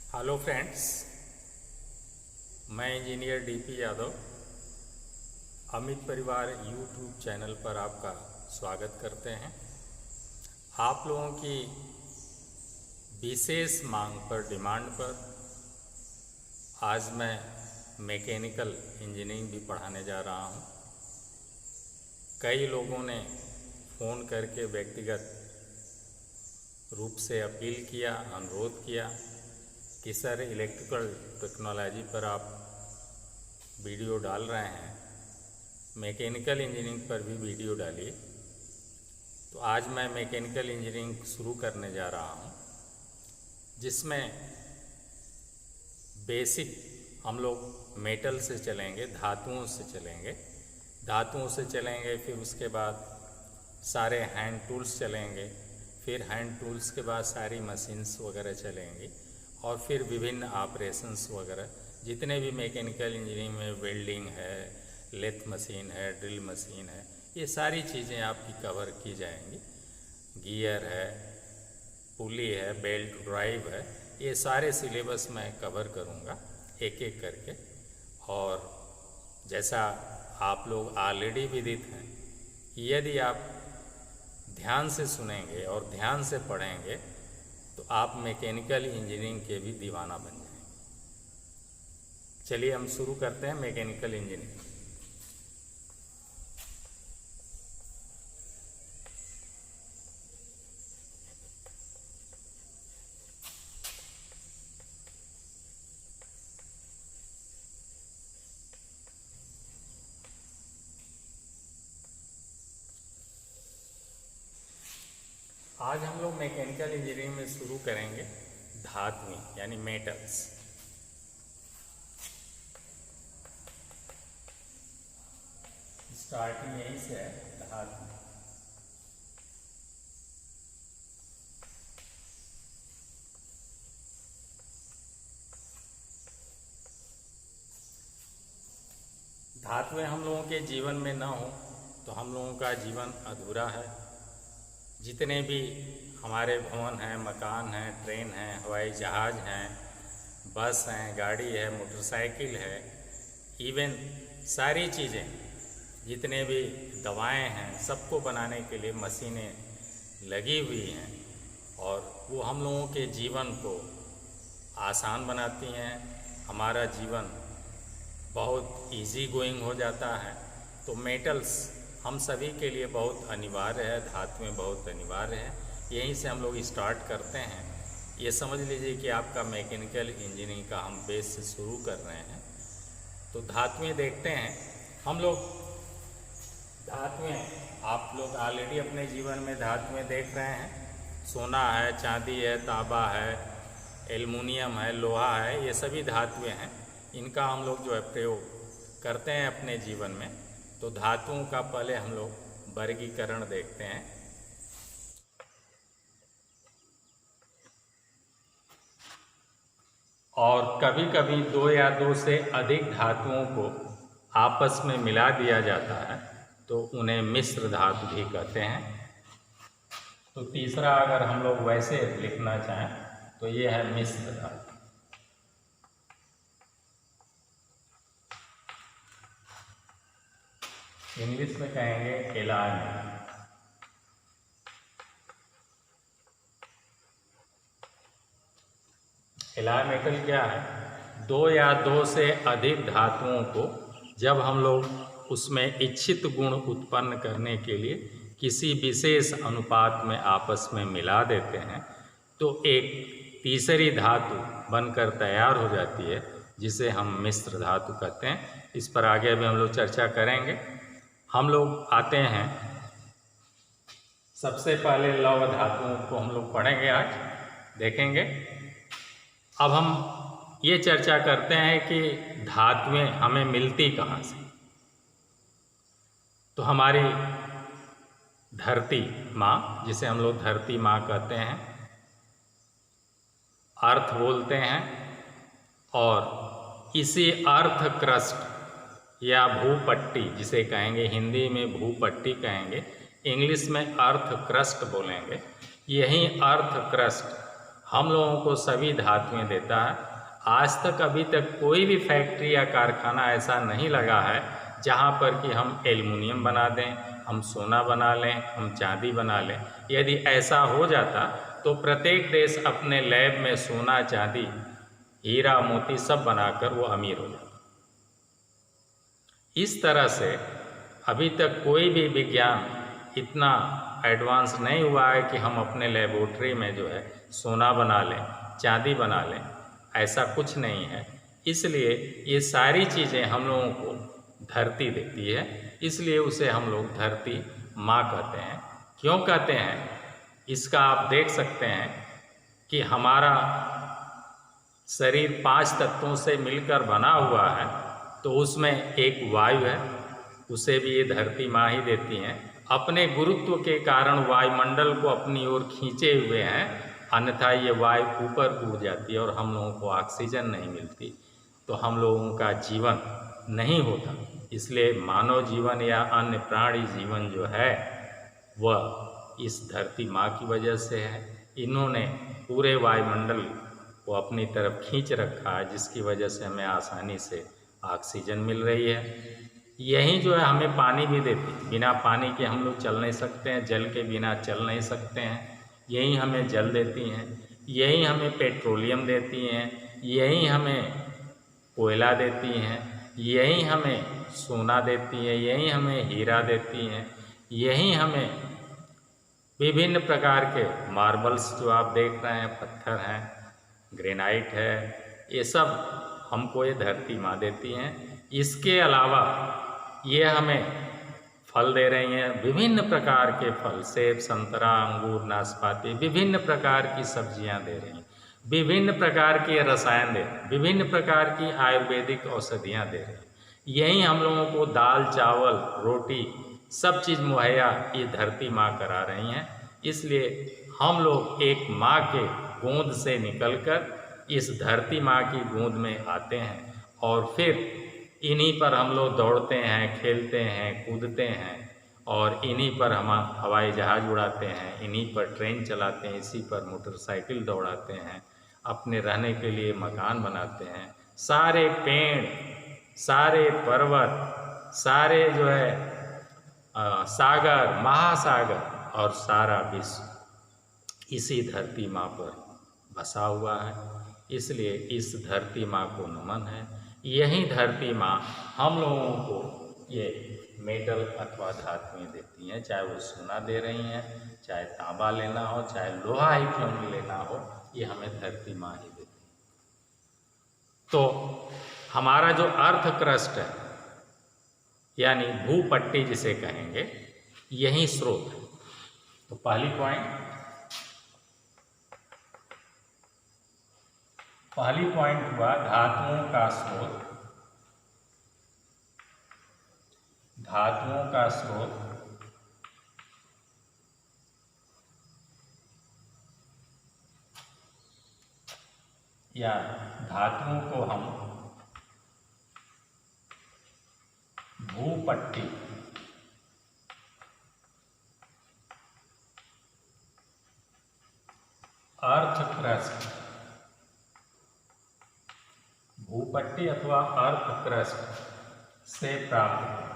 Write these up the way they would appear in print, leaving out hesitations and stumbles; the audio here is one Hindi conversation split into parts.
हेलो फ्रेंड्स, मैं इंजीनियर डीपी यादव अमित परिवार यूट्यूब चैनल पर आपका स्वागत करते हैं। आप लोगों की विशेष मांग पर, डिमांड पर आज मैं मैकेनिकल इंजीनियरिंग भी पढ़ाने जा रहा हूं। कई लोगों ने फ़ोन करके व्यक्तिगत रूप से अपील किया, अनुरोध किया कि सर इलेक्ट्रिकल टेक्नोलॉजी पर आप वीडियो डाल रहे हैं, मैकेनिकल इंजीनियरिंग पर भी वीडियो डालिए। तो आज मैं मैकेनिकल इंजीनियरिंग शुरू करने जा रहा हूं, जिसमें बेसिक हम लोग मेटल से चलेंगे, धातुओं से चलेंगे, फिर उसके बाद सारे हैंड टूल्स चलेंगे, फिर हैंड टूल्स के बाद सारी मशीन्स वगैरह चलेंगी, और फिर विभिन्न ऑपरेशंस वगैरह जितने भी मैकेनिकल इंजीनियरिंग में वेल्डिंग है, लेथ मशीन है, ड्रिल मशीन है, ये सारी चीज़ें आपकी कवर की जाएंगी। गियर है, पुली है, बेल्ट ड्राइव है, ये सारे सिलेबस मैं कवर करूँगा एक एक करके। और जैसा आप लोग ऑलरेडी विदित हैं कि यदि आप ध्यान से सुनेंगे और ध्यान से पढ़ेंगे तो आप मैकेनिकल इंजीनियरिंग के भी दीवाना बन जाएंगे। चलिए हम शुरू करते हैं मैकेनिकल इंजीनियरिंग। आज हम लोग मैकेनिकल इंजीनियरिंग में शुरू करेंगे धातुएं यानी मेटल्स। स्टार्टिंग यहीं से है, धातु। धातुएं हम लोगों के जीवन में न हो तो हम लोगों का जीवन अधूरा है। जितने भी हमारे भवन हैं, मकान हैं, ट्रेन हैं, हवाई जहाज़ हैं, बस हैं, गाड़ी है, मोटरसाइकिल है, इवन सारी चीज़ें, जितने भी दवाएं हैं, सबको बनाने के लिए मशीनें लगी हुई हैं, और वो हम लोगों के जीवन को आसान बनाती हैं। हमारा जीवन बहुत इजी गोइंग हो जाता है। तो मेटल्स हम सभी के लिए बहुत अनिवार्य है, धातुएं बहुत अनिवार्य है। यहीं से हम लोग स्टार्ट करते हैं। ये समझ लीजिए कि आपका मैकेनिकल इंजीनियरिंग का हम बेस से शुरू कर रहे हैं। तो धातुएं देखते हैं हम लोग। धातुएं आप लोग ऑलरेडी अपने जीवन में धातुएं देख रहे हैं। सोना है, चांदी है, तांबा है, एल्युमिनियम है, लोहा है, ये सभी धातुएं हैं। इनका हम लोग जो है प्रयोग करते हैं अपने जीवन में। तो धातुओं का पहले हम लोग वर्गीकरण देखते हैं। और कभी कभी दो या दो से अधिक धातुओं को आपस में मिला दिया जाता है, तो उन्हें मिश्र धातु भी कहते हैं। तो तीसरा अगर हम लोग वैसे लिखना चाहें तो ये है मिश्र धातु। इंग्लिश में कहेंगे एलॉय। एलॉय मेटल क्या है? दो या दो से अधिक धातुओं को जब हम लोग उसमें इच्छित गुण उत्पन्न करने के लिए किसी विशेष अनुपात में आपस में मिला देते हैं, तो एक तीसरी धातु बनकर तैयार हो जाती है, जिसे हम मिश्र धातु कहते हैं। इस पर आगे भी हम लोग चर्चा करेंगे। हम लोग आते हैं, सबसे पहले लौह धातुओं को हम लोग पढ़ेंगे, आज देखेंगे। अब हम ये चर्चा करते हैं कि धातुएं हमें मिलती कहाँ से। तो हमारी धरती माँ, जिसे हम लोग धरती माँ कहते हैं, अर्थ बोलते हैं, और इसी अर्थ क्रस्ट या भूपट्टी जिसे कहेंगे, हिंदी में भूपट्टी कहेंगे, इंग्लिश में अर्थ क्रस्ट बोलेंगे। यही अर्थ क्रस्ट हम लोगों को सभी धातुएं देता है। आज तक अभी तक कोई भी फैक्ट्री या कारखाना ऐसा नहीं लगा है जहाँ पर कि हम एल्युमिनियम बना दें, हम सोना बना लें, हम चांदी बना लें। यदि ऐसा हो जाता तो प्रत्येक देश अपने लैब में सोना, चांदी, हीरा, मोती सब बनाकर वो अमीर हो जाता। इस तरह से अभी तक कोई भी विज्ञान इतना एडवांस नहीं हुआ है कि हम अपने लेबोरेटरी में जो है सोना बना लें, चांदी बना लें। ऐसा कुछ नहीं है। इसलिए ये सारी चीज़ें हम लोगों को धरती देती है, इसलिए उसे हम लोग धरती माँ कहते हैं। क्यों कहते हैं इसका आप देख सकते हैं कि हमारा शरीर 5 तत्वों से मिलकर बना हुआ है, तो उसमें एक वायु है, उसे भी ये धरती माँ ही देती हैं। अपने गुरुत्व के कारण वायुमंडल को अपनी ओर खींचे हुए हैं, अन्यथा ये वायु ऊपर उड़ जाती है और हम लोगों को ऑक्सीजन नहीं मिलती, तो हम लोगों का जीवन नहीं होता। इसलिए मानव जीवन या अन्य प्राणी जीवन जो है वह इस धरती माँ की वजह से है। इन्होंने पूरे वायुमंडल को अपनी तरफ खींच रखा है, जिसकी वजह से हमें आसानी से ऑक्सीजन मिल रही है। यही जो है हमें पानी भी देती है। बिना पानी के हम लोग चल नहीं सकते हैं, जल के बिना चल नहीं सकते हैं। यही हमें जल देती हैं, यही हमें पेट्रोलियम देती हैं, यही हमें कोयला देती हैं, यही हमें सोना देती हैं, यही हमें हीरा देती हैं, यही हमें विभिन्न प्रकार के मार्बल्स जो आप देख रहे हैं, पत्थर हैं, ग्रेनाइट है, ये सब हमको ये धरती माँ देती हैं। इसके अलावा ये हमें फल दे रही हैं, विभिन्न प्रकार के फल, सेब, संतरा, अंगूर, नाशपाती, विभिन्न प्रकार की सब्जियां दे रही हैं, विभिन्न प्रकार के रसायन दे रही हैं, विभिन्न प्रकार की आयुर्वेदिक औषधियां दे रही हैं। यही हम लोगों को दाल, चावल, रोटी सब चीज़ मुहैया ये धरती माँ करा रही हैं। इसलिए हम लोग एक माँ के गोद से निकलकर इस धरती माँ की गोद में आते हैं और फिर इन्हीं पर हम लोग दौड़ते हैं, खेलते हैं, कूदते हैं और इन्हीं पर हम हवाई जहाज़ उड़ाते हैं, इन्हीं पर ट्रेन चलाते हैं, इसी पर मोटरसाइकिल दौड़ाते हैं, अपने रहने के लिए मकान बनाते हैं। सारे पेड़, सारे पर्वत, सारे जो है सागर, महासागर और सारा विश्व इसी धरती माँ पर बसा हुआ है। इसलिए इस धरती माँ को नमन है। यही धरती माँ हम लोगों को ये मेटल अथवा धातुएं देती हैं, चाहे वो सोना दे रही हैं, चाहे तांबा लेना हो, चाहे लोहा ही क्यों नहीं लेना हो, ये हमें धरती माँ ही देती है। तो हमारा जो अर्थ क्रस्ट है यानी भूपट्टी जिसे कहेंगे, यही स्रोत है। तो पहली पॉइंट हुआ धातुओं का स्रोत। धातुओं का स्रोत या धातुओं को हम भूपट्टी अर्थ क्रस्ट, भूपट्टी अथवा अर्थ क्रस्ट से प्राप्त करें।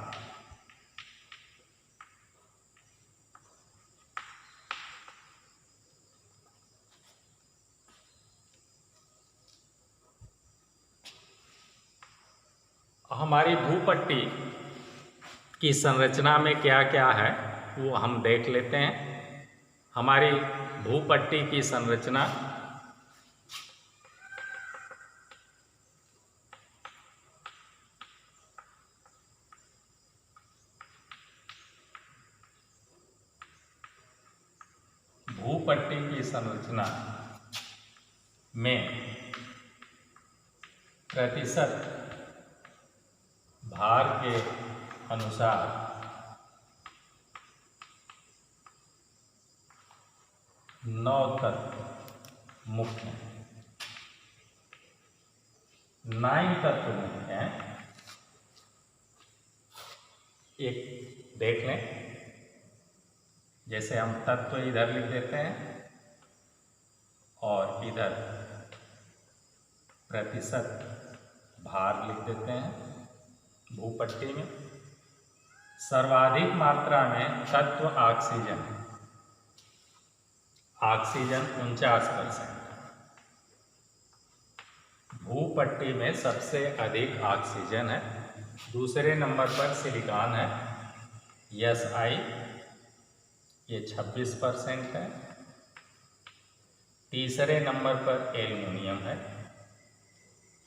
हमारी भूपट्टी की संरचना में क्या क्या है वो हम देख लेते हैं। हमारी भूपट्टी की संरचना में प्रतिशत भार के अनुसार 9 तत्व मुख्य हैं। 9 तत्व मुख्य हैं। एक देख लें, जैसे हम तत्व इधर लिख देते हैं और इधर प्रतिशत भार लिख देते हैं भूपट्टी में। सर्वाधिक मात्रा में तत्व ऑक्सीजन है, ऑक्सीजन 49%। भूपट्टी में सबसे अधिक ऑक्सीजन है। दूसरे नंबर पर सिलिकॉन है, SI, ये 26% है। तीसरे नंबर पर एल्युमिनियम है,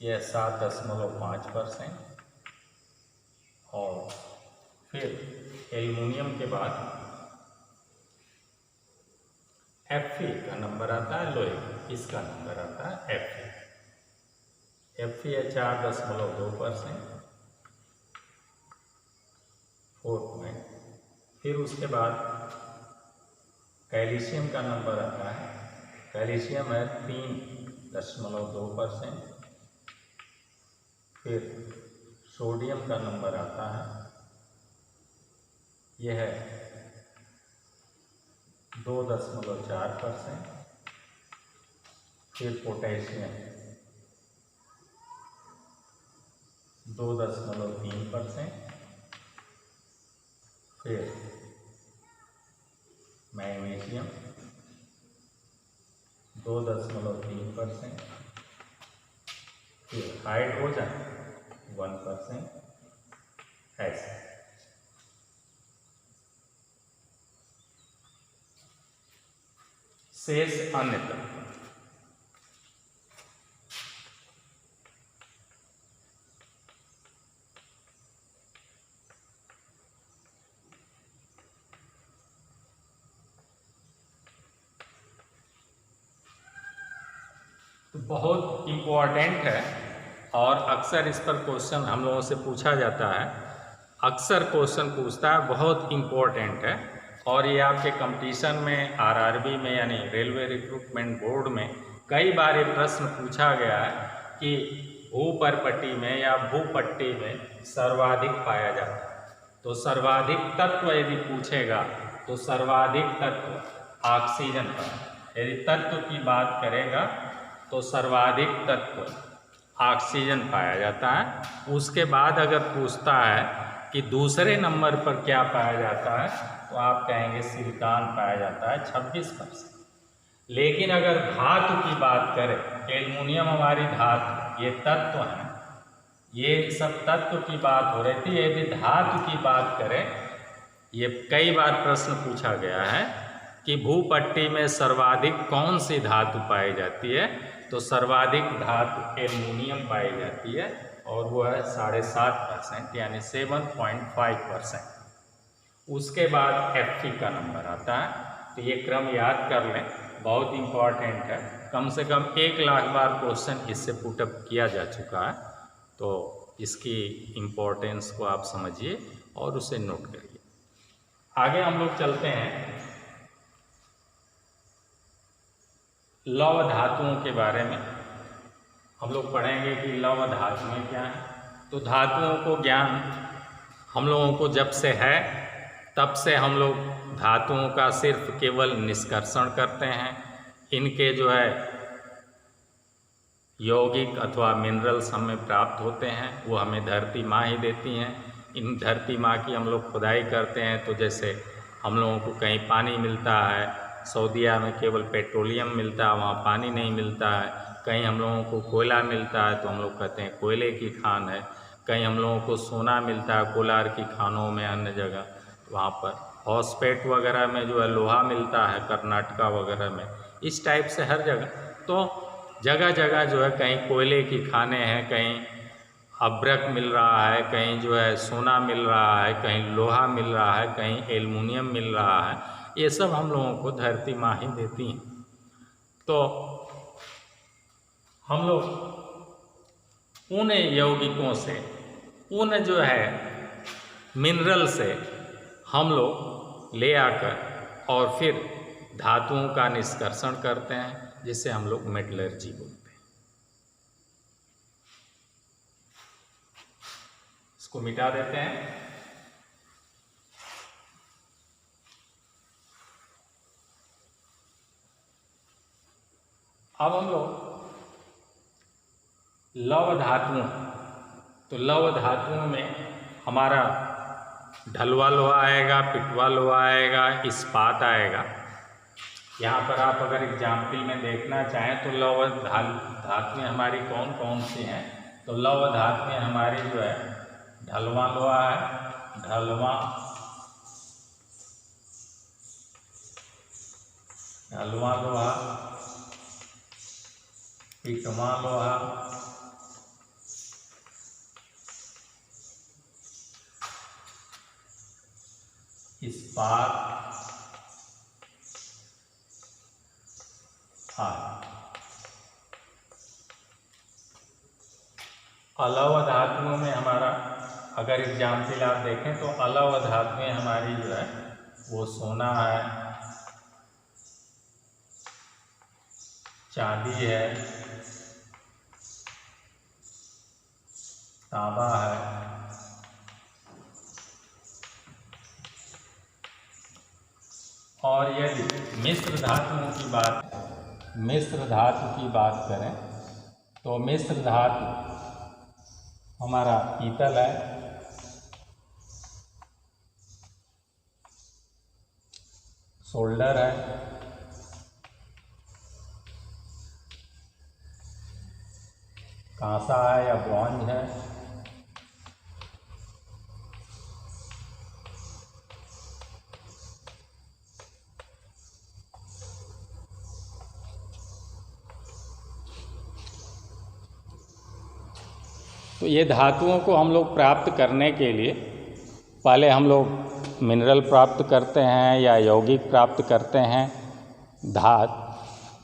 यह 7.5%। और फिर एल्युमिनियम के बाद Fe का नंबर आता है, लोहे, इसका नंबर आता है Fe है 4.2%, 4 पॉइंट। फिर उसके बाद कैल्शियम का नंबर आता है, कैल्शियम है 3.2%। फिर सोडियम का नंबर आता है, यह है 2.4%। फिर पोटेशियम 2.3%। फिर मैग्नीशियम 2.3%। फिर हाइड्रोजन 1%। ऐसे शेष अन्य तत्व। तो बहुत इम्पोर्टेंट है और अक्सर इस पर क्वेश्चन हम लोगों से पूछा जाता है। अक्सर क्वेश्चन पूछता है, बहुत इम्पोर्टेंट है। और ये आपके कंपटीशन में, RRB में यानी रेलवे रिक्रूटमेंट बोर्ड में कई बार ये प्रश्न पूछा गया है कि भूपरपट्टी में या भूपट्टी में सर्वाधिक पाया जाता है। तो सर्वाधिक तत्व यदि पूछेगा तो सर्वाधिक तत्व ऑक्सीजन का, यदि तत्व की बात करेगा तो सर्वाधिक तत्व ऑक्सीजन पाया जाता है। उसके बाद अगर पूछता है कि दूसरे नंबर पर क्या पाया जाता है तो आप कहेंगे सिलिकॉन पाया जाता है 26%। लेकिन अगर धातु की बात करें, एल्युमिनियम हमारी धातु, ये तत्व हैं, ये सब तत्व की बात हो रही थी। यदि धातु की बात करें, ये कई बार प्रश्न पूछा गया है कि भूपट्टी में सर्वाधिक कौन सी धातु पाई जाती है, तो सर्वाधिक धातु एल्युमिनियम पाई जाती है और वो है 7.5% यानी 7.5%। उसके बाद Fe का नंबर आता है। तो ये क्रम याद कर लें, बहुत इम्पॉर्टेंट है। कम से कम 1 लाख बार क्वेश्चन इससे पुटअप किया जा चुका है। तो इसकी इम्पोर्टेंस को आप समझिए और उसे नोट करिए। आगे हम लोग चलते हैं लौह धातुओं के बारे में। हम लोग पढ़ेंगे कि लौह धातुएं क्या हैं। तो धातुओं को ज्ञान हम लोगों को जब से है तब से हम लोग धातुओं का सिर्फ केवल निष्कर्षण करते हैं। इनके जो है यौगिक अथवा मिनरल्स हमें प्राप्त होते हैं, वो हमें धरती माँ ही देती हैं। इन धरती माँ की हम लोग खुदाई करते हैं तो जैसे हम लोगों को कहीं पानी मिलता है, सऊदीया में केवल पेट्रोलियम मिलता है, वहाँ पानी नहीं मिलता है। कहीं हम लोगों को कोयला मिलता है तो हम लोग कहते हैं कोयले की खान है। कहीं हम लोगों को सोना मिलता है कोलार की खानों में, अन्य जगह वहाँ पर हॉस्पेट वगैरह में जो है लोहा मिलता है, कर्नाटका वगैरह में। इस टाइप से हर जगह, तो जगह जगह जो है कहीं कोयले की खानें हैं, कहीं अब्रक मिल रहा है, कहीं जो है सोना मिल रहा है, कहीं लोहा मिल रहा है, कहीं एल्युमिनियम मिल रहा है। ये सब हम लोगों को धरती माँ ही देती हैं। तो हम लोग उन यौगिकों से, उन जो है मिनरल से हम लोग ले आकर और फिर धातुओं का निष्कर्षण करते हैं, जिसे हम लोग मेटलर्जी बोलते हैं। इसको मिटा देते हैं। अब हम लोग लव धातुओं, तो लव धातुओं में हमारा ढलवा लोहा आएगा, पिटवा लोहा आएगा, इस्पात आएगा। यहाँ पर आप अगर एग्जाम्पल में देखना चाहें तो लव धातुएं हमारी कौन कौन सी हैं, तो लव धातुएं हमारी जो है ढलवा लोहा है, ढलवा लोहा, पिटवा लोहा, इस्पात अलव धातुओं में हमारा अगर एग्जाम्पल आप देखें तो अलव धातुएं हमारी जो है वो सोना है, चांदी है, तांबा है, और यदि मिश्र धातुओं की बात करें तो मिश्र धातु हमारा पीतल है, सोल्डर है, कांसा है या ब्रॉन्ज है, तो ये धातुओं को हम लोग प्राप्त करने के लिए पहले हम लोग मिनरल प्राप्त करते हैं या यौगिक प्राप्त करते हैं।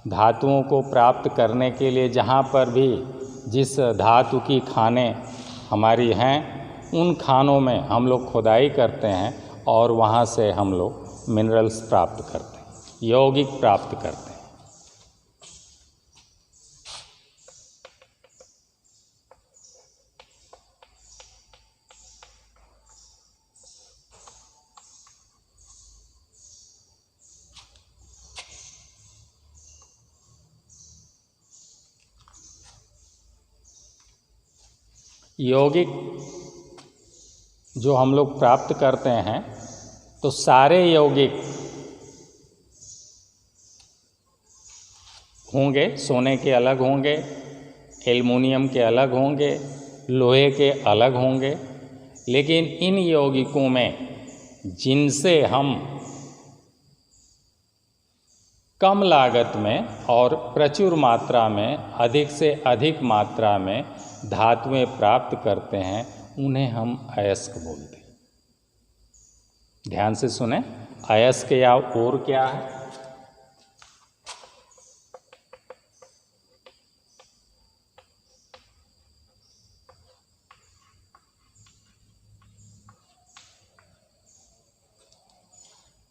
धातुओं को प्राप्त करने के लिए जहाँ पर भी जिस धातु की खानें हमारी हैं उन खानों में हम लोग खुदाई करते हैं और वहाँ से हम लोग मिनरल्स प्राप्त करते हैं, यौगिक प्राप्त करते हैं। यौगिक जो हम लोग प्राप्त करते हैं तो सारे यौगिक होंगे, सोने के अलग होंगे, एल्युमिनियम के अलग होंगे, लोहे के अलग होंगे, लेकिन इन यौगिकों में जिनसे हम कम लागत में और प्रचुर मात्रा में, अधिक से अधिक मात्रा में धातुएं प्राप्त करते हैं उन्हें हम अयस्क बोलते हैं। ध्यान से सुने, अयस्क या और क्या है?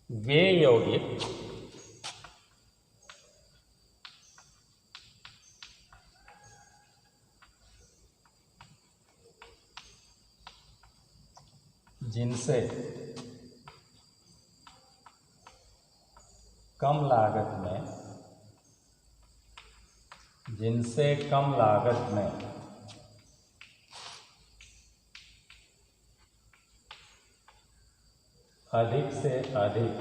वे यौगिक जिनसे कम लागत में अधिक से अधिक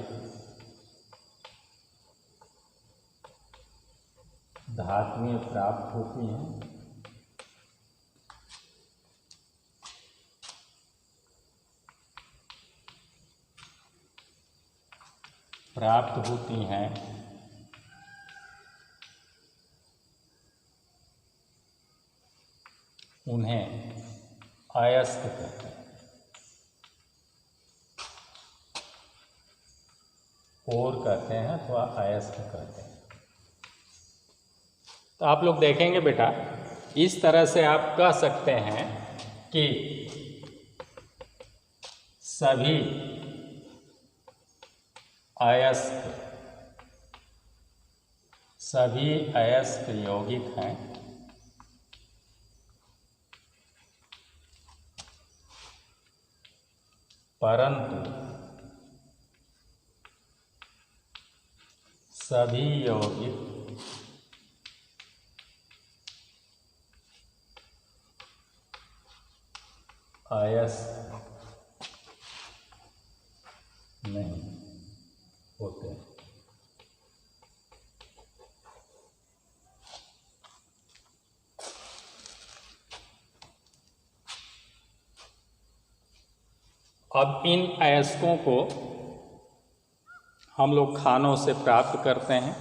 धातुएं प्राप्त होती हैं, उन्हें अयस्क कहते हैं। और कहते हैं अथवा अयस्क कहते हैं। तो आप लोग देखेंगे बेटा, इस तरह से आप कह सकते हैं कि सभी अयस्क यौगिक हैं, परंतु सभी यौगिक नहीं होते। अब इन अयस्कों को हम लोग खानों से प्राप्त करते हैं,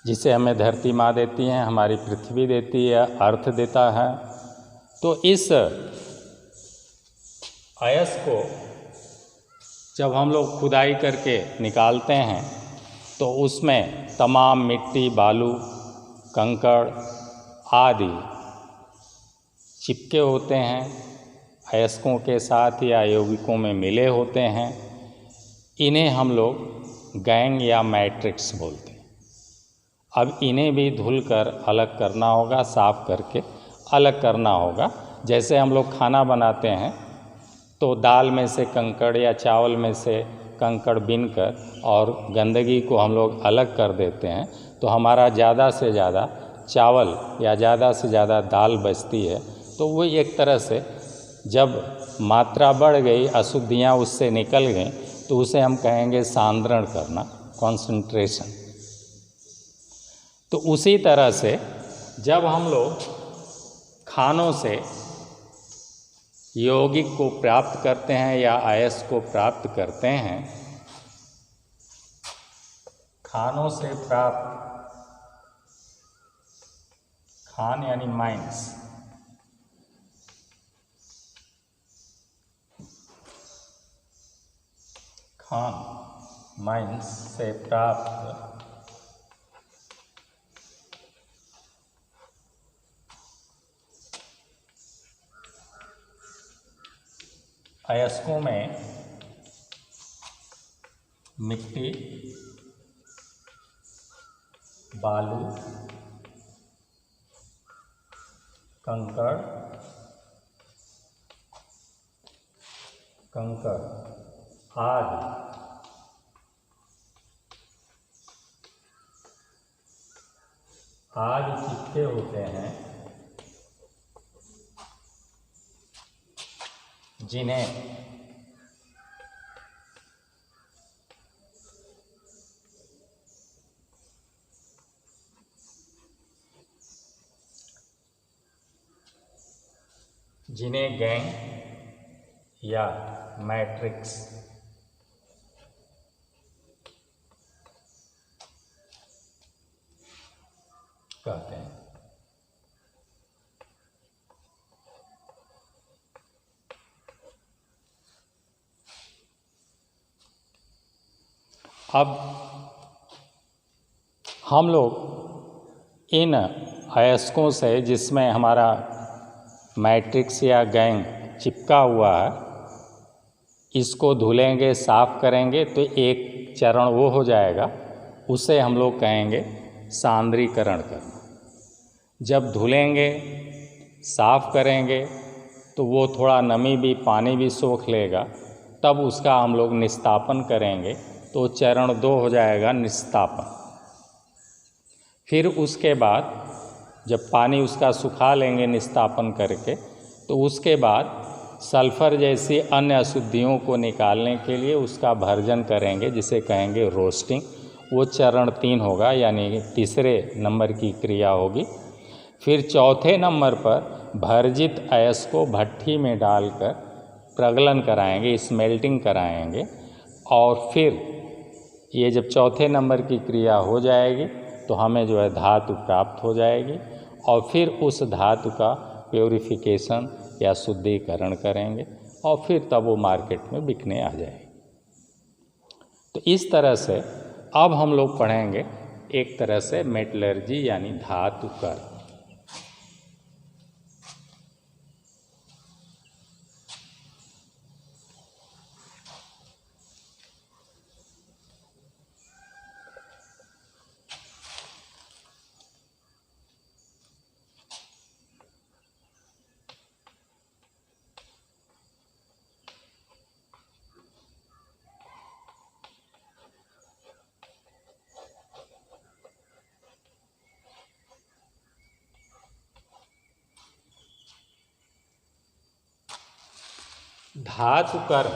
जिसे हमें धरती माँ देती है, हमारी पृथ्वी देती है, अर्थ देता है। तो इस अयस्क को जब हम लोग खुदाई करके निकालते हैं तो उसमें तमाम मिट्टी, बालू, कंकड़ आदि चिपके होते हैं, अयस्कों के साथ या यौगिकों में मिले होते हैं। इन्हें हम लोग गैंग या मैट्रिक्स बोलते हैं। अब इन्हें भी धुलकर अलग करना होगा, साफ करके अलग करना होगा। जैसे हम लोग खाना बनाते हैं तो दाल में से कंकड़ या चावल में से कंकड़ बीनकर और गंदगी को हम लोग अलग कर देते हैं, तो हमारा ज़्यादा से ज़्यादा चावल या ज़्यादा से ज़्यादा दाल बचती है। तो वो एक तरह से जब मात्रा बढ़ गई, अशुद्धियाँ उससे निकल गई, तो उसे हम कहेंगे सांद्रण करना, कॉन्सेंट्रेशन। तो उसी तरह से जब हम लोग खानों से यौगिक को प्राप्त करते हैं या अयस्क को प्राप्त करते हैं, खानों से प्राप्त, खान यानी माइंस, खान माइंस से प्राप्त अयस्कों में मिट्टी, बालू, कंकड़ आदि चिपके होते हैं, जिन्हें गैंग या मैट्रिक्स कहते हैं। अब हम लोग इन अयस्कों से, जिसमें हमारा मैट्रिक्स या गैंग चिपका हुआ है, इसको धुलेंगे, साफ करेंगे, तो एक चरण वो हो जाएगा, उसे हम लोग कहेंगे सांद्रीकरण करना। जब धुलेंगे, साफ करेंगे, तो वो थोड़ा नमी भी, पानी भी सोख लेगा, तब उसका हम लोग निस्तापन करेंगे, तो चरण 2 हो जाएगा, निस्तापन। फिर उसके बाद जब पानी उसका सुखा लेंगे निस्तापन करके, तो उसके बाद सल्फ़र जैसी अन्य अशुद्धियों को निकालने के लिए उसका भर्जन करेंगे, जिसे कहेंगे रोस्टिंग। वो चरण 3 होगा, यानी तीसरे नंबर की क्रिया होगी। फिर चौथे नंबर पर भर्जित अयस्क को भट्ठी में डालकर प्रगलन कराएंगे, स्मेल्टिंग कराएंगे, और फिर ये जब चौथे नंबर की क्रिया हो जाएगी तो हमें जो है धातु प्राप्त हो जाएगी, और फिर उस धातु का प्योरिफिकेशन या शुद्धिकरण करेंगे, और फिर तब वो मार्केट में बिकने आ जाएगी। तो इस तरह से अब हम लोग पढ़ेंगे एक तरह से मेटलर्जी यानी धातु कर्म। धातु कर्म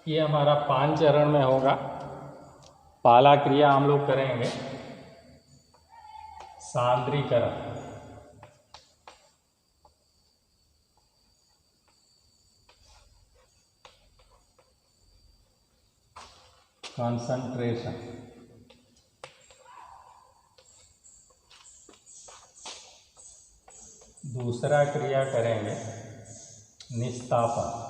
ये हमारा 5 चरण में होगा। पहला क्रिया हम लोग करेंगे सांद्रीकरण। कंसंट्रेशन। दूसरा क्रिया करेंगे निस्तापन।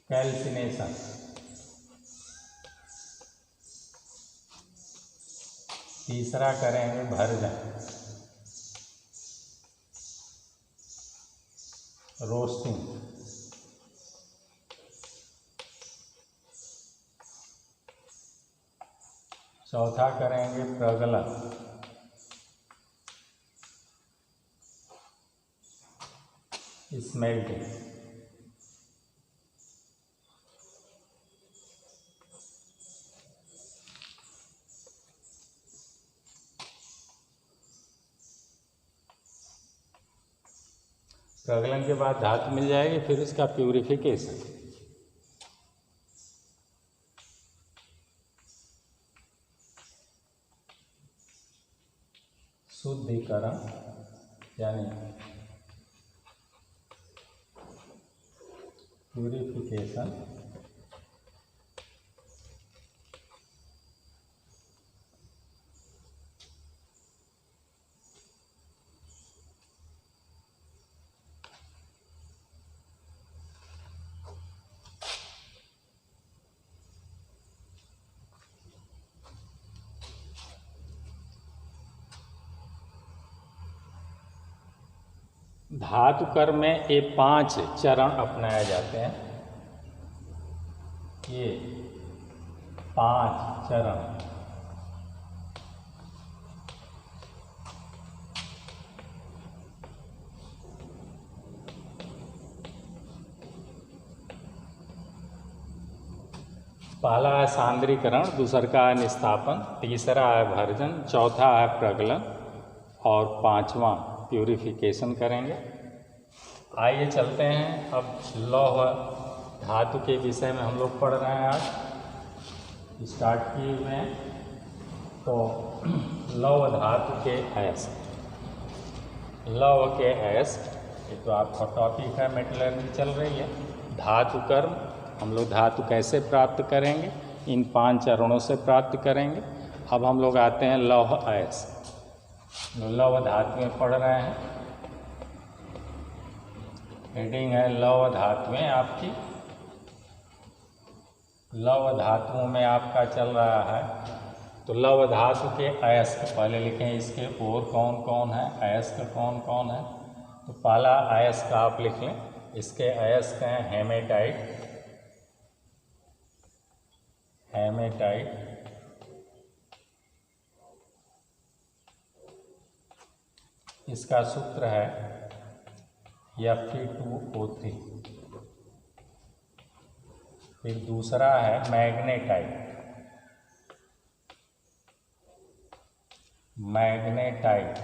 कैल्सिनेशन। तीसरा करेंगे भर्जन, रोस्टिंग। चौथा करेंगे प्रगलन, स्मेल्टिंग। प्रगलन के बाद धातु मिल जाएगी, फिर उसका प्यूरिफिकेशन। शुद्धिकरण यानी प्यूरिफिकेशन। धातु कर्म में ये 5 चरण अपनाए जाते हैं। ये 5 चरण। पहला है सांद्रीकरण, दूसरा का है निस्तापन, तीसरा है भर्जन, चौथा है प्रगलन और 5वां प्यूरिफिकेशन करेंगे। आइए चलते हैं अब लौह धातु के विषय में हम लोग पढ़ रहे हैं। आज स्टार्ट किए हुए हैं। तो लौह धातु के अयस्क। लौह के अयस्क, ये तो आपका टॉपिक है, मेटलर्जी चल रही है। धातु कर्म, हम लोग धातु कैसे प्राप्त करेंगे, इन 5 चरणों से प्राप्त करेंगे। अब हम लोग आते हैं लौह अयस्क। लौह धातुएं पढ़ रहे हैं। हेडिंग है लौह धातुएं आपकी। लौह धातुओं में आपका चल रहा है। तो लौह धातु के अयस्क पहले लिखें, इसके और कौन कौन है, अयस्क कौन कौन है। तो पहला अयस्क आप लिख लें। इसके अयस्क हैं हेमेटाइट, हेमेटाइट, इसका सूत्र है Fe2O3। फिर दूसरा है मैग्नेटाइट, मैग्नेटाइट,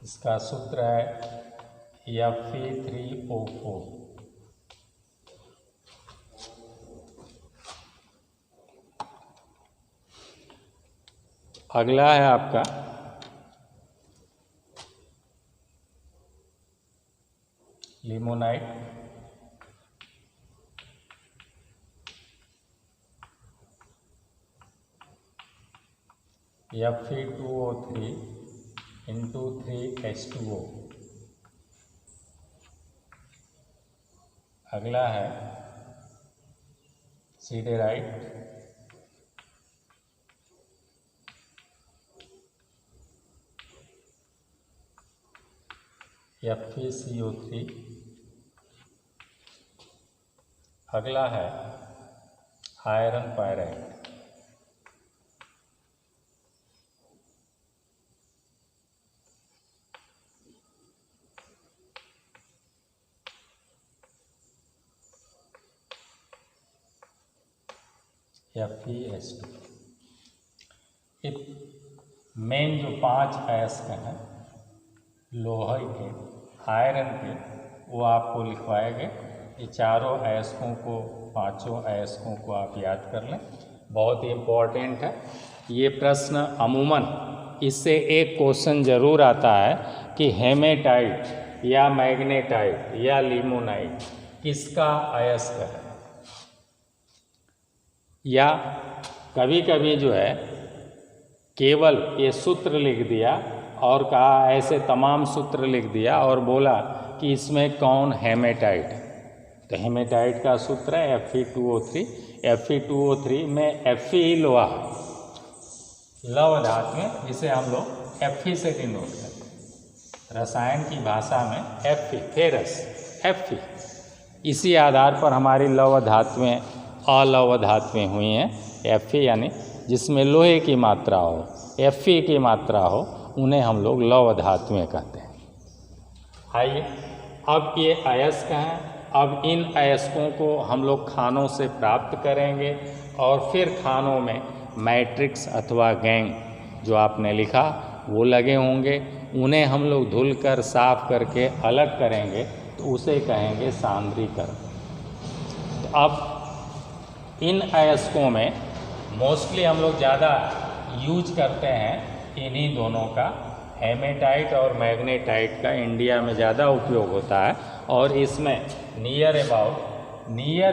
इसका सूत्र है Fe3O4। अगला है आपका लिमोनाइट, Fe2O3 into 3H2O। अगला है सीडेराइट, FeCO3। अगला है आयरन पायराइट, FeS2। मेन जो 5 अयस्क हैं लोहे के, आयरन के, वो आपको लिखवाए गए। ये चारों अयस्कों को, 5 अयस्कों को आप याद कर लें, बहुत ही इम्पोर्टेंट है ये प्रश्न। अमूमन इससे एक क्वेश्चन ज़रूर आता है कि हेमेटाइट या मैग्नेटाइट या लिमोनाइट किसका अयस्क है, या कभी कभी जो है केवल ये सूत्र लिख दिया और कहा, ऐसे तमाम सूत्र लिख दिया और बोला कि इसमें कौन हेमेटाइट है। तो हेमेटाइट का सूत्र है Fe2O3। Fe2O3 में Fe ही लोहा लौह धातु में, जिसे हम लोग Fe से डिनोट करते हैं। रसायन की भाषा में Fe, फेरस, Fe। इसी आधार पर हमारी लौह धातुएं अलौह धातुएं हुई हैं। Fe यानी जिसमें लोहे की मात्रा हो, Fe की मात्रा हो, उन्हें हम लोग लौह धातुएं कहते हैं। आइए, अब ये अयस्क हैं। अब इन अयस्कों को हम लोग खानों से प्राप्त करेंगे और फिर खानों में मैट्रिक्स अथवा गैंग जो आपने लिखा वो लगे होंगे, उन्हें हम लोग धुलकर साफ करके अलग करेंगे तो उसे कहेंगे सांद्रीकरण। तो अब इन अयस्कों में मोस्टली हम लोग ज़्यादा यूज करते हैं इन्हीं दोनों का, हेमेटाइट और मैग्नेटाइट का इंडिया में ज़्यादा उपयोग होता है। और इसमें नियर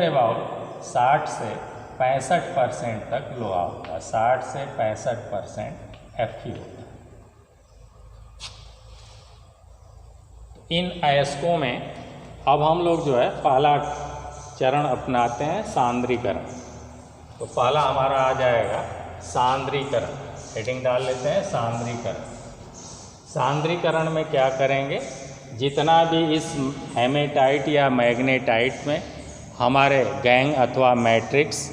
अबाउट 60 से 65% तक लोहा होता है, 60 से 65% Fe होता है। इन अयस्कों में अब हम लोग जो है पहला चरण अपनाते हैं सांद्रीकरण। तो पहला हमारा आ जाएगा सांद्रीकरण, हेडिंग डाल लेते हैं सांद्रीकरण। सांद्रीकरण में क्या करेंगे, जितना भी इस हेमेटाइट या मैग्नेटाइट में हमारे गैंग अथवा मैट्रिक्स,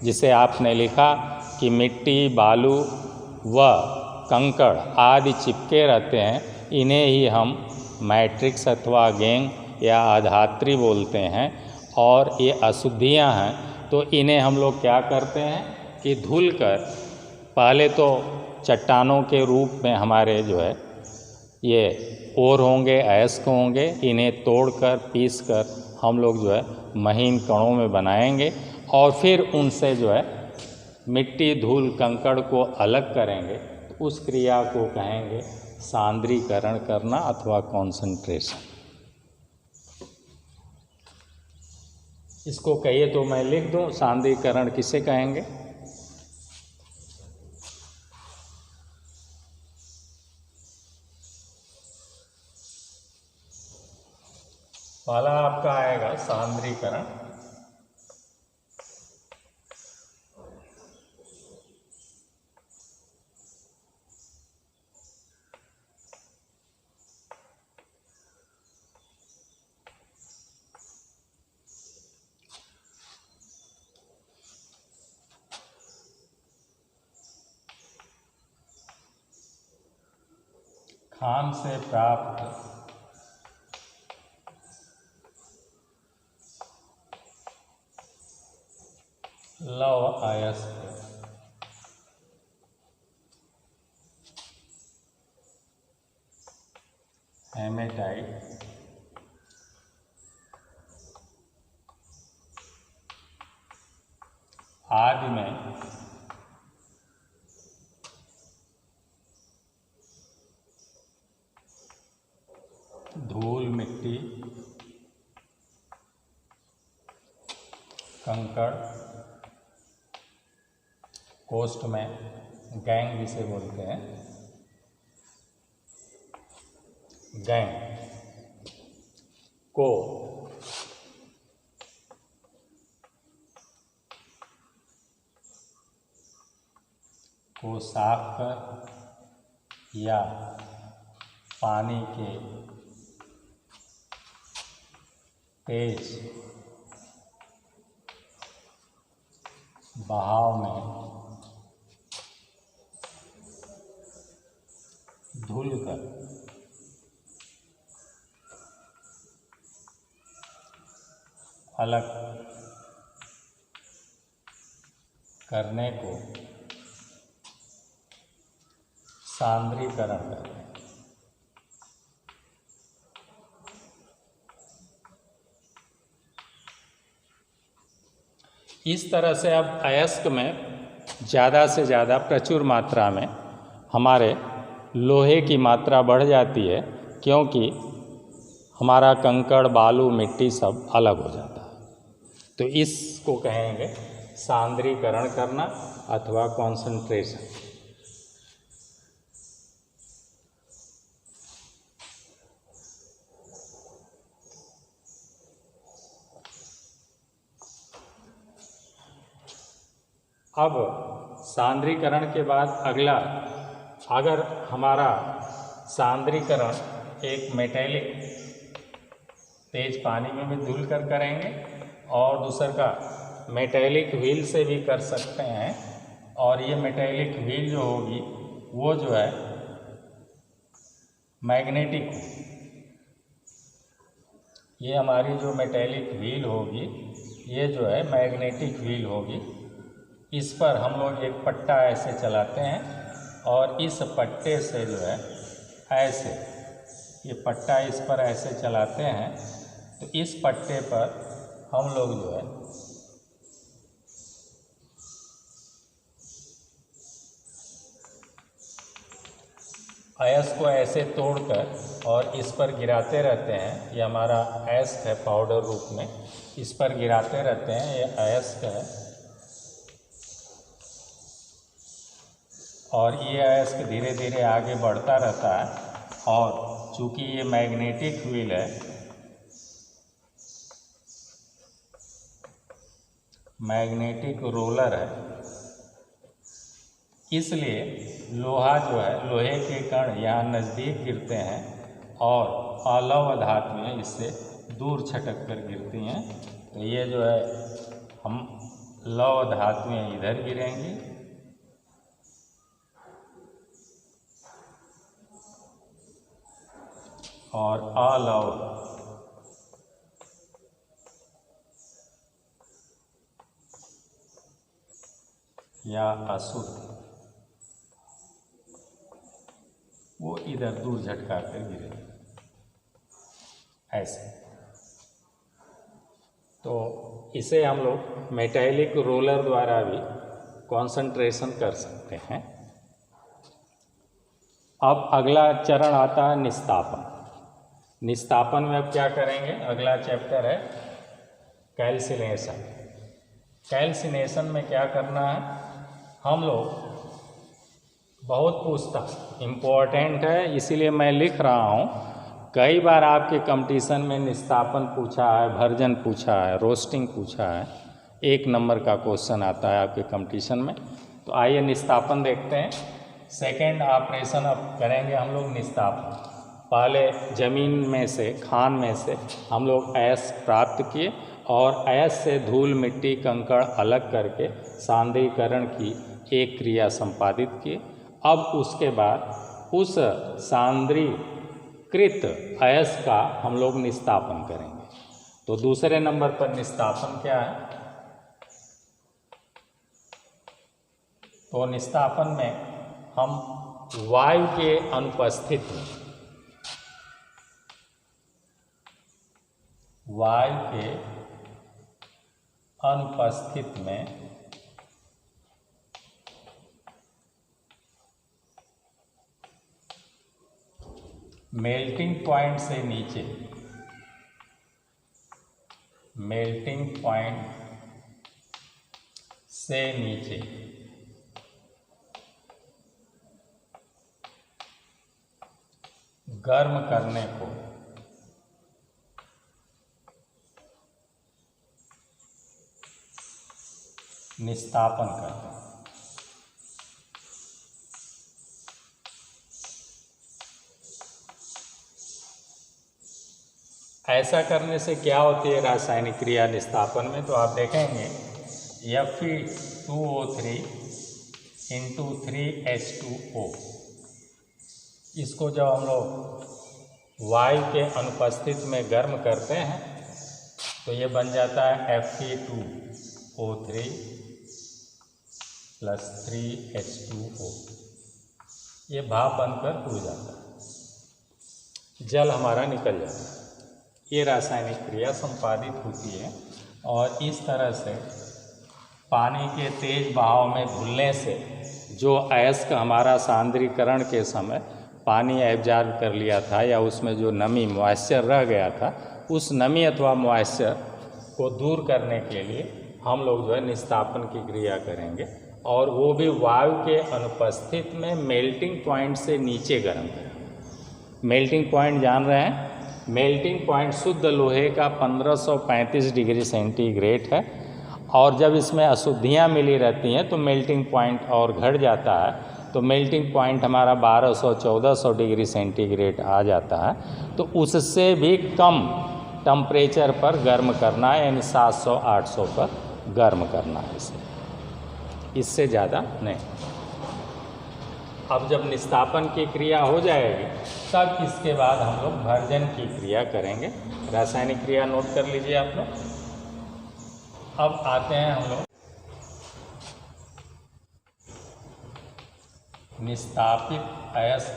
जिसे आपने लिखा कि मिट्टी, बालू व कंकड़ आदि चिपके रहते हैं, इन्हें ही हम मैट्रिक्स अथवा गैंग या अधात्री बोलते हैं। और ये अशुद्धियाँ हैं, तो इन्हें हम लोग क्या करते हैं कि धुलकर, पहले तो चट्टानों के रूप में हमारे जो है ये ओर होंगे, अयस्क होंगे, इन्हें तोड़कर पीसकर हम लोग जो है महीन कणों में बनाएंगे और फिर उनसे जो है मिट्टी, धूल, कंकड़ को अलग करेंगे। तो उस क्रिया को कहेंगे सांद्रीकरण करना अथवा कॉन्सेंट्रेशन। इसको कहिए तो मैं लिख दूं, सांद्रीकरण किसे कहेंगे। पहला आपका आएगा सांद्रीकरण। खान से प्राप्त लौह अयस्क हेमेटाइट आदि में धूल, मिट्टी, कंकड़, कोष्ठ में गैंग जिसे बोलते हैं, गैंग को साफ कर या पानी के तेज बहाव में धुलकर अलग करने को सांद्रीकरण करते हैं। इस तरह से अब अयस्क में ज़्यादा से ज़्यादा प्रचुर मात्रा में हमारे लोहे की मात्रा बढ़ जाती है, क्योंकि हमारा कंकड़ बालू मिट्टी सब अलग हो जाता है। तो इसको कहेंगे सांद्रीकरण करना अथवा कॉन्सेंट्रेशन। अब सांद्रीकरण के बाद अगला, अगर हमारा सांद्रीकरण एक मेटेलिक तेज पानी में भी धुल कर करेंगे और दूसर का मेटेलिक व्हील से भी कर सकते हैं। और ये मेटेलिक व्हील जो होगी वो जो है मैग्नेटिक, ये हमारी जो मेटेलिक व्हील होगी ये जो है मैग्नेटिक व्हील होगी। इस पर हम लोग एक पट्टा ऐसे चलाते हैं और इस पट्टे से जो है ऐसे, ये पट्टा इस पर ऐसे चलाते हैं तो इस पट्टे पर हम लोग जो है अयस्क को ऐसे तोड़कर और इस पर गिराते रहते हैं। ये हमारा अयस्क है पाउडर रूप में, इस पर गिराते रहते हैं। ये अयस्क है और ये अयस्क धीरे धीरे आगे बढ़ता रहता है। और चूँकि ये मैग्नेटिक व्हील है, मैग्नेटिक रोलर है, इसलिए लोहा जो है, लोहे के कण यहाँ नज़दीक गिरते हैं और अलौह धातुएं इससे दूर छटक कर गिरती हैं। तो ये जो है हम लौह धातुएं इधर गिरेंगी और अलौह या अशुद्ध वो इधर दूर झटका कर गिरे ऐसे। तो इसे हम लोग मेटेलिक रोलर द्वारा भी कंसंट्रेशन कर सकते हैं। अब अगला चरण आता है निस्तापन। निस्तापन में अब क्या करेंगे, अगला चैप्टर है कैल्सिनेशन। कैल्सिनेशन में क्या करना है, हम लोग बहुत पूछता, इम्पोर्टेंट है इसीलिए मैं लिख रहा हूँ। कई बार आपके कंपटीशन में निस्तापन पूछा है, भर्जन पूछा है, रोस्टिंग पूछा है, 1 नंबर का क्वेश्चन आता है आपके कंपटीशन में। तो आइए निस्तापन देखते हैं। सेकेंड ऑपरेशन अब करेंगे हम लोग निस्तापन। पहले ज़मीन में से, खान में से हम लोग अयस्क प्राप्त किए और अयस्क से धूल मिट्टी कंकड़ अलग करके सांद्रीकरण की एक क्रिया संपादित की। अब उसके बाद उस सांद्रीकृत अयस्क का हम लोग निस्तापन करेंगे। तो दूसरे नंबर पर निस्तापन क्या है, तो निस्तापन में हम वायु के अनुपस्थित में, वायु के अनुपस्थित में मेल्टिंग पॉइंट से नीचे, मेल्टिंग पॉइंट से नीचे गर्म करने को निस्तापन करते हैं। ऐसा करने से क्या होती है रासायनिक क्रिया निस्तापन में, तो आप देखेंगे Fe2O3 × 3H2O, इसको जब हम लोग वायु के अनुपस्थित में गर्म करते हैं तो ये बन जाता है Fe2O3 + 3H2O। ये भाप बनकर उड़ जाता है, जल हमारा निकल जाता है। ये रासायनिक क्रिया संपादित होती है और इस तरह से पानी के तेज बहाव में घुलने से जो अयस्क हमारा सांद्रीकरण के समय पानी एब्जॉर्ब कर लिया था या उसमें जो नमी मॉइस्चर रह गया था, उस नमी अथवा मॉइस्चर को दूर करने के लिए हम लोग जो है निस्तापन की क्रिया करेंगे, और वो भी वायु के अनुपस्थित में मेल्टिंग पॉइंट से नीचे गर्म करेंगे। मेल्टिंग पॉइंट जान रहे हैं? मेल्टिंग पॉइंट शुद्ध लोहे का 1535 डिग्री सेंटीग्रेड है, और जब इसमें अशुद्धियाँ मिली रहती हैं तो मेल्टिंग पॉइंट और घट जाता है। तो मेल्टिंग पॉइंट हमारा 1200-1400 डिग्री सेंटीग्रेड आ जाता है। तो उससे भी कम टेम्परेचर पर गर्म करना है, यानी 700-800 पर गर्म करना है इसे, इससे ज़्यादा नहीं। अब जब निस्तापन की क्रिया हो जाएगी तब इसके बाद हम लोग भर्जन की क्रिया करेंगे। रासायनिक क्रिया नोट कर लीजिए आप लोग। अब आते हैं हम लोग निस्तापित अयस्क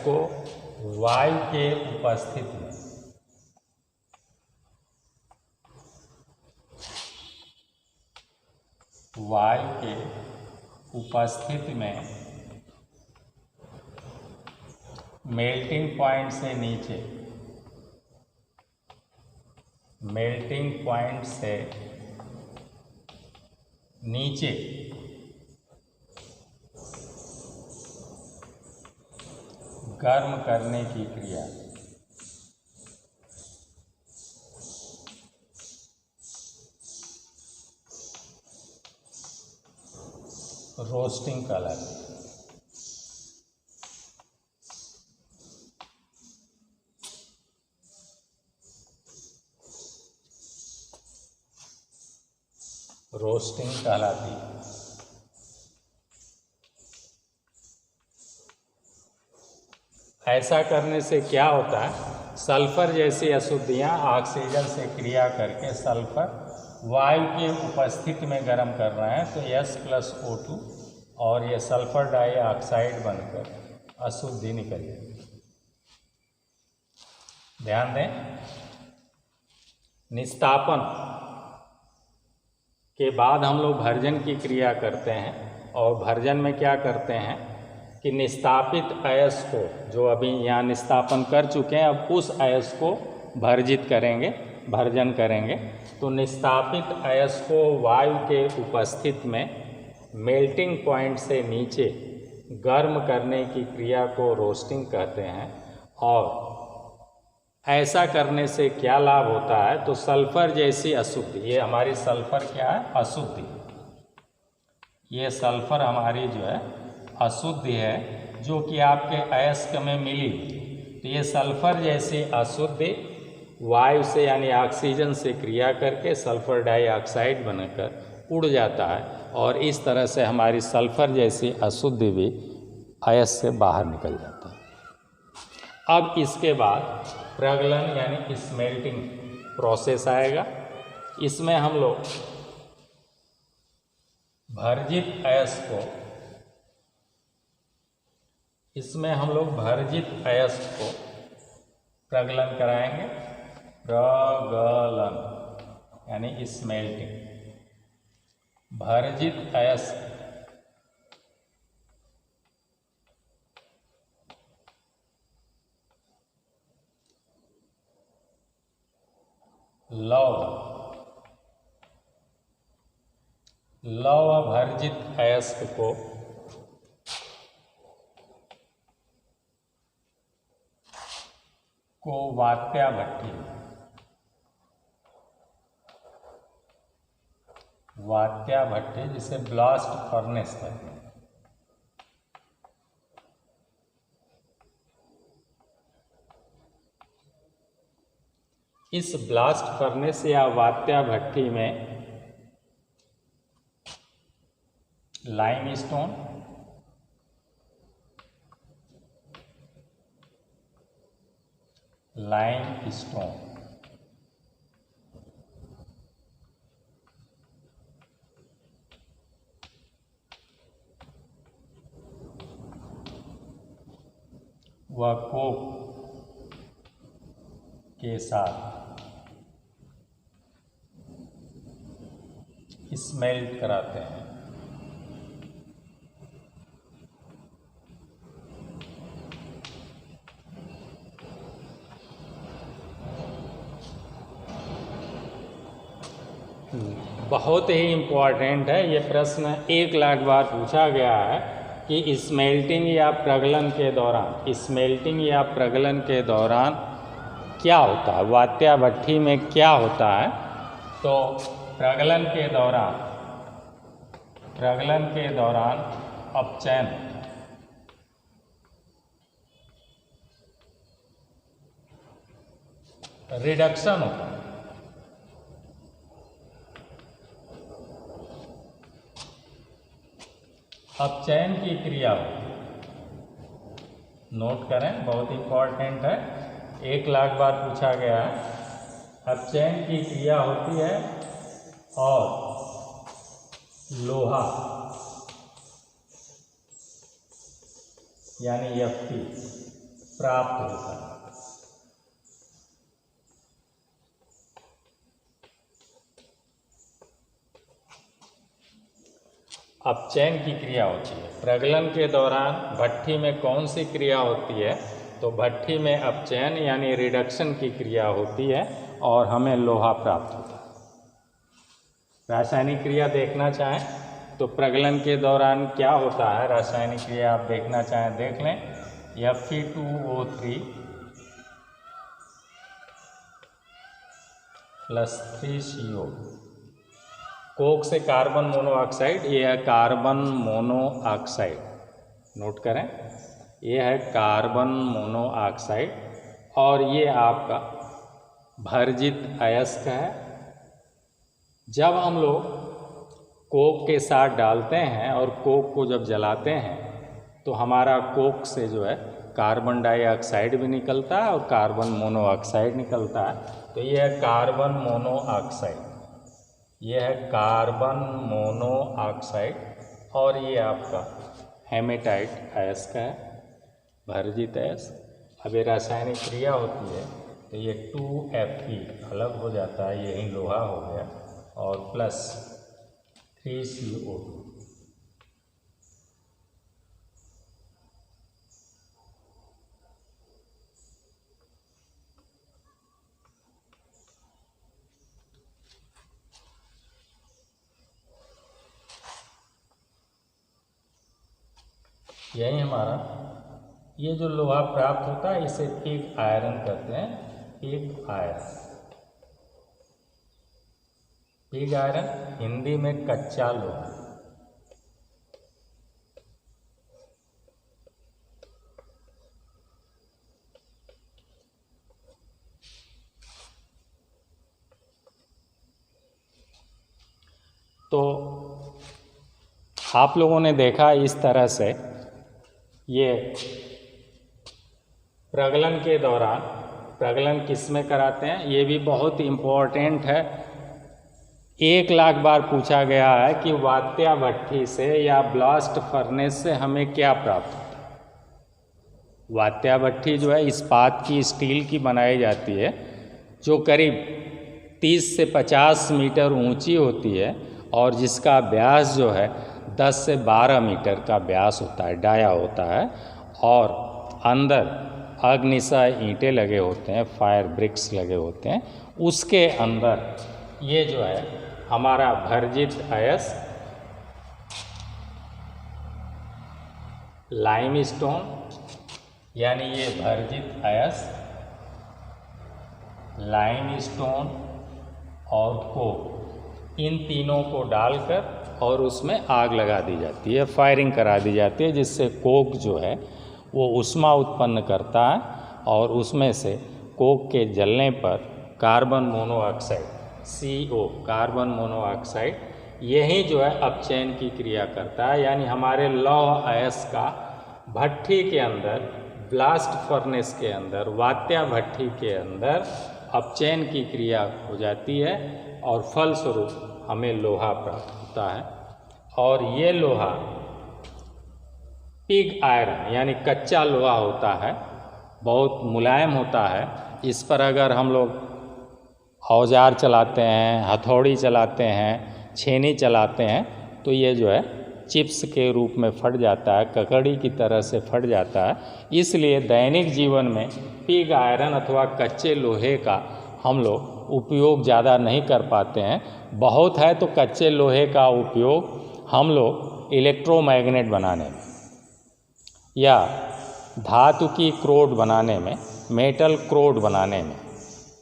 को वायु के उपस्थिति में मेल्टिंग पॉइंट से नीचे गर्म करने की क्रिया, रोस्टिंग कहलाती है। रोस्टिंग कहलाती है। ऐसा करने से क्या होता है, सल्फर जैसी अशुद्धियाँ ऑक्सीजन से क्रिया करके सल्फर वायु के उपस्थिति में गर्म कर रहे हैं, तो H+O2 और ये सल्फर डाइऑक्साइड बनकर अशुद्धि निकल जाएगी। ध्यान दें, निस्तापन के बाद हम लोग भर्जन की क्रिया करते हैं, और भर्जन में क्या करते हैं कि निस्तापित अयस्क को, जो अभी यहाँ निस्तापन कर चुके हैं, अब उस अयस्क को भर्जित करेंगे, भर्जन करेंगे। तो निस्तापित अयस्क को वायु के उपस्थिति में मेल्टिंग पॉइंट से नीचे गर्म करने की क्रिया को रोस्टिंग कहते हैं। और ऐसा करने से क्या लाभ होता है, तो सल्फर जैसी अशुद्धि, ये हमारी सल्फर क्या है, अशुद्धि, ये सल्फर हमारी जो है अशुद्धि है, जो कि आपके अयस्क में मिली, तो ये सल्फर जैसी अशुद्धि वायु से यानी ऑक्सीजन से क्रिया करके सल्फर डाइऑक्साइड बनकर उड़ जाता है, और इस तरह से हमारी सल्फर जैसी अशुद्धि भी अयस्क से बाहर निकल जाता है। अब इसके बाद प्रगलन यानी स्मेल्टिंग प्रोसेस आएगा। इसमें हम लोग भर्जित अयस्क को प्रगलन कराएंगे। प्रगलन यानी स्मेल्टिंग। भर्जित अयस्क लौह भर्जित अयस्क को वात्या भट्टी जिसे ब्लास्ट फर्नेस कहते हैं, इस ब्लास्ट फर्नेस या वात्या भट्टी में लाइमस्टोन, व कोक के साथ स्मेल्ट कराते हैं। बहुत ही इम्पोर्टेंट है ये प्रश्न, 1 लाख बार पूछा गया है कि स्मेल्टिंग या प्रगलन के दौरान, स्मेल्टिंग या प्रगलन के दौरान क्या होता है, वात्या भट्ठी में क्या होता है। तो प्रगलन के दौरान अपचयन, रिडक्शन होता है। अपचयन की क्रिया होती है, नोट करें, बहुत इंपॉर्टेंट है, 1 लाख बार पूछा गया है। अपचयन की क्रिया होती है और लोहा यानी Fe प्राप्त होता है। अपचयन की क्रिया होती है। प्रगलन के दौरान भट्ठी में कौन सी क्रिया होती है, तो भट्ठी में अपचयन यानी रिडक्शन की क्रिया होती है और हमें लोहा प्राप्त होता है। रासायनिक क्रिया देखना चाहें तो प्रगलन के दौरान क्या होता है, रासायनिक क्रिया आप देखना चाहें देख लें। Fe2O3 + 3CO, कोक से कार्बन मोनोऑक्साइड, ये है कार्बन मोनोऑक्साइड, नोट करें, ये है कार्बन मोनोऑक्साइड और ये आपका भर्जित अयस्क है। जब हम लोग कोक के साथ डालते हैं और कोक को जब जलाते हैं तो हमारा कोक से जो है कार्बन डाइऑक्साइड भी निकलता है और कार्बन मोनोऑक्साइड निकलता है। तो ये है कार्बन मोनोऑक्साइड, ये है कार्बन मोनोऑक्साइड और ये आपका हेमेटाइट अयस्क है, भर्जित अयस्क। अब ये रासायनिक क्रिया होती है तो ये 2Fe अलग हो जाता है, यही लोहा हो गया, और प्लस 3CO2। यही हमारा ये जो लोहा प्राप्त होता है इसे पिग आयरन कहते हैं, pig iron. Pig iron Hindi में कच्चा लोहा। तो आप लोगों ने देखा इस तरह से ये प्रगलन के दौरान, प्रगलन किस में कराते हैं, ये भी बहुत इम्पोर्टेंट है। 1 लाख बार पूछा गया है कि वात्या भट्ठी से या ब्लास्ट फर्नेस से हमें क्या प्राप्त होता है। वात्या भट्ठी जो है इस्पात की, स्टील की बनाई जाती है, जो करीब 30 से 50 मीटर ऊंची होती है और जिसका व्यास जो है 10 से 12 मीटर का व्यास होता है, डाया होता है, और अंदर अग्निशय ईंटें लगे होते हैं, फायर ब्रिक्स लगे होते हैं। उसके अंदर ये जो है हमारा भर्जित अयस्क, लाइमस्टोन यानी ये भर्जित अयस्क, लाइमस्टोन और कोक, इन तीनों को डालकर और उसमें आग लगा दी जाती है, फायरिंग करा दी जाती है, जिससे कोक जो है वो ऊष्मा उत्पन्न करता है और उसमें से कोक के जलने पर carbon monoxide CO, carbon monoxide, यही जो है अपचयन की क्रिया करता है। यानी हमारे लौह अयस्क का भट्ठी के अंदर, ब्लास्ट फर्नेस के अंदर, वात्या भट्ठी के अंदर अपचयन की क्रिया हो जाती है और फलस्वरूप हमें लोहा प्राप्त होता है। और ये लोहा पिग आयरन यानी कच्चा लोहा होता है बहुत मुलायम होता है। इस पर अगर हम लोग औजार चलाते हैं, हथौड़ी चलाते हैं, छेनी चलाते हैं तो ये जो है चिप्स के रूप में फट जाता है, ककड़ी की तरह से फट जाता है। इसलिए दैनिक जीवन में पिग आयरन अथवा कच्चे लोहे का हम लोग उपयोग ज़्यादा नहीं कर पाते हैं। बहुत है तो कच्चे लोहे का उपयोग हम लोग इलेक्ट्रोमैग्नेट बनाने में या धातु की क्रोड बनाने में, मेटल क्रोड बनाने में,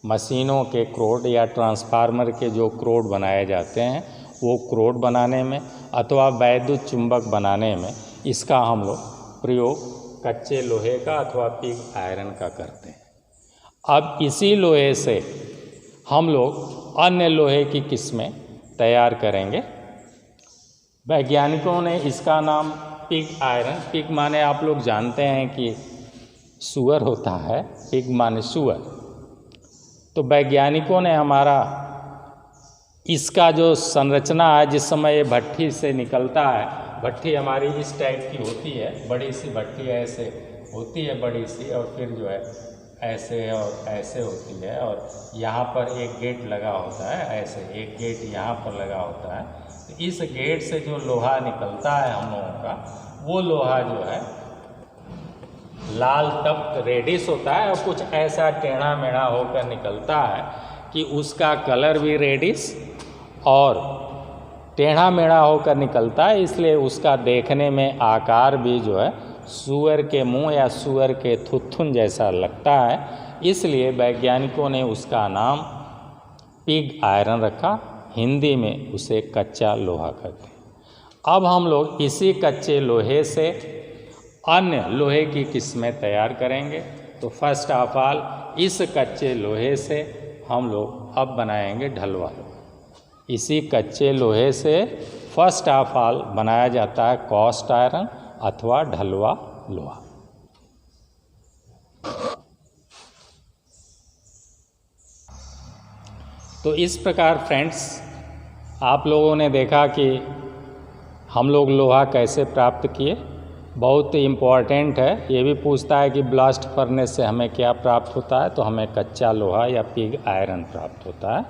मशीनों के क्रोड या ट्रांसफार्मर के जो क्रोड बनाए जाते हैं वो क्रोड बनाने में अथवा वैद्युत चुंबक बनाने में इसका हम लोग प्रयोग कच्चे लोहे का अथवा पिग आयरन का करते हैं। अब इसी लोहे से हम लोग अन्य लोहे की किस्में तैयार करेंगे। वैज्ञानिकों ने इसका नाम पिग आयरन, पिग माने आप लोग जानते हैं कि सुअर होता है, पिग माने सुअर। तो वैज्ञानिकों ने हमारा इसका जो संरचना है, जिस समय ये भट्ठी से निकलता है, भट्ठी हमारी इस टाइप की होती है, बड़ी सी भट्ठी ऐसे होती है बड़ी सी, और फिर जो है ऐसे और ऐसे होती है, और यहाँ पर एक गेट लगा होता है, ऐसे एक गेट यहाँ पर लगा होता है। तो इस गेट से जो लोहा निकलता है हम लोगों का, वो लोहा जो है लाल तप्त रेडिश होता है और कुछ ऐसा टेढ़ा मेढ़ा होकर निकलता है कि उसका कलर भी रेडिश और टेढ़ा मेढ़ा होकर निकलता है। इसलिए उसका देखने में आकार भी जो है सूअर के मुंह या सूअर के थुथुन जैसा लगता है। इसलिए वैज्ञानिकों ने उसका नाम पिग आयरन रखा, हिंदी में उसे कच्चा लोहा कहते हैं। अब हम लोग इसी कच्चे लोहे से अन्य लोहे की किस्में तैयार करेंगे। तो फर्स्ट ऑफ ऑल इस कच्चे लोहे से हम लोग अब बनाएंगे ढलवा लोहा। इसी कच्चे लोहे से फर्स्ट ऑफ ऑल बनाया जाता है कास्ट आयरन अथवा ढलवा लोहा। तो इस प्रकार फ्रेंड्स आप लोगों ने देखा कि हम लोग लोहा कैसे प्राप्त किए। बहुत इम्पॉर्टेंट है, ये भी पूछता है कि ब्लास्ट फर्नेस से हमें क्या प्राप्त होता है, तो हमें कच्चा लोहा या पिग आयरन प्राप्त होता है।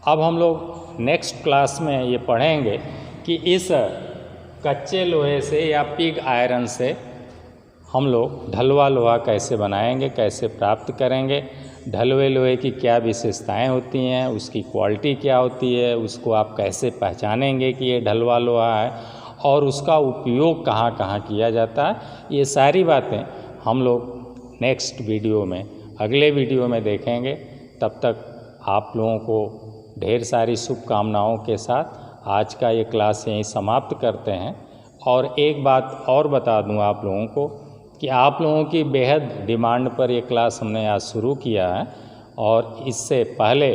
अब हम लोग नेक्स्ट क्लास में ये पढ़ेंगे कि इस कच्चे लोहे से या पिग आयरन से हम लोग ढलवा लोहा कैसे बनाएंगे, कैसे प्राप्त करेंगे, ढलवे लोहे की क्या विशेषताएं होती हैं, उसकी क्वालिटी क्या होती है, उसको आप कैसे पहचानेंगे कि ये ढलवा लोहा है, और उसका उपयोग कहाँ कहाँ किया जाता है। ये सारी बातें हम लोग नेक्स्ट वीडियो में, अगले वीडियो में देखेंगे। तब तक आप लोगों को ढेर सारी शुभकामनाओं के साथ आज का ये क्लास यहीं समाप्त करते हैं। और एक बात और बता दूं आप लोगों को कि आप लोगों की बेहद डिमांड पर ये क्लास हमने आज शुरू किया है, और इससे पहले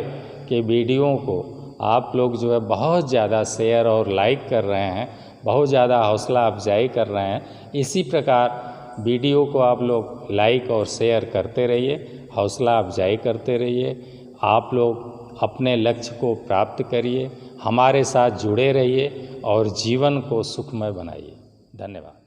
के वीडियो को आप लोग जो है बहुत ज़्यादा शेयर और लाइक कर रहे हैं, बहुत ज़्यादा हौसला अफजाई कर रहे हैं। इसी प्रकार वीडियो को आप लोग लाइक और शेयर करते रहिए, हौसला अफजाई करते रहिए। आप लोग अपने लक्ष्य को प्राप्त करिए, हमारे साथ जुड़े रहिए और जीवन को सुखमय बनाइए। धन्यवाद।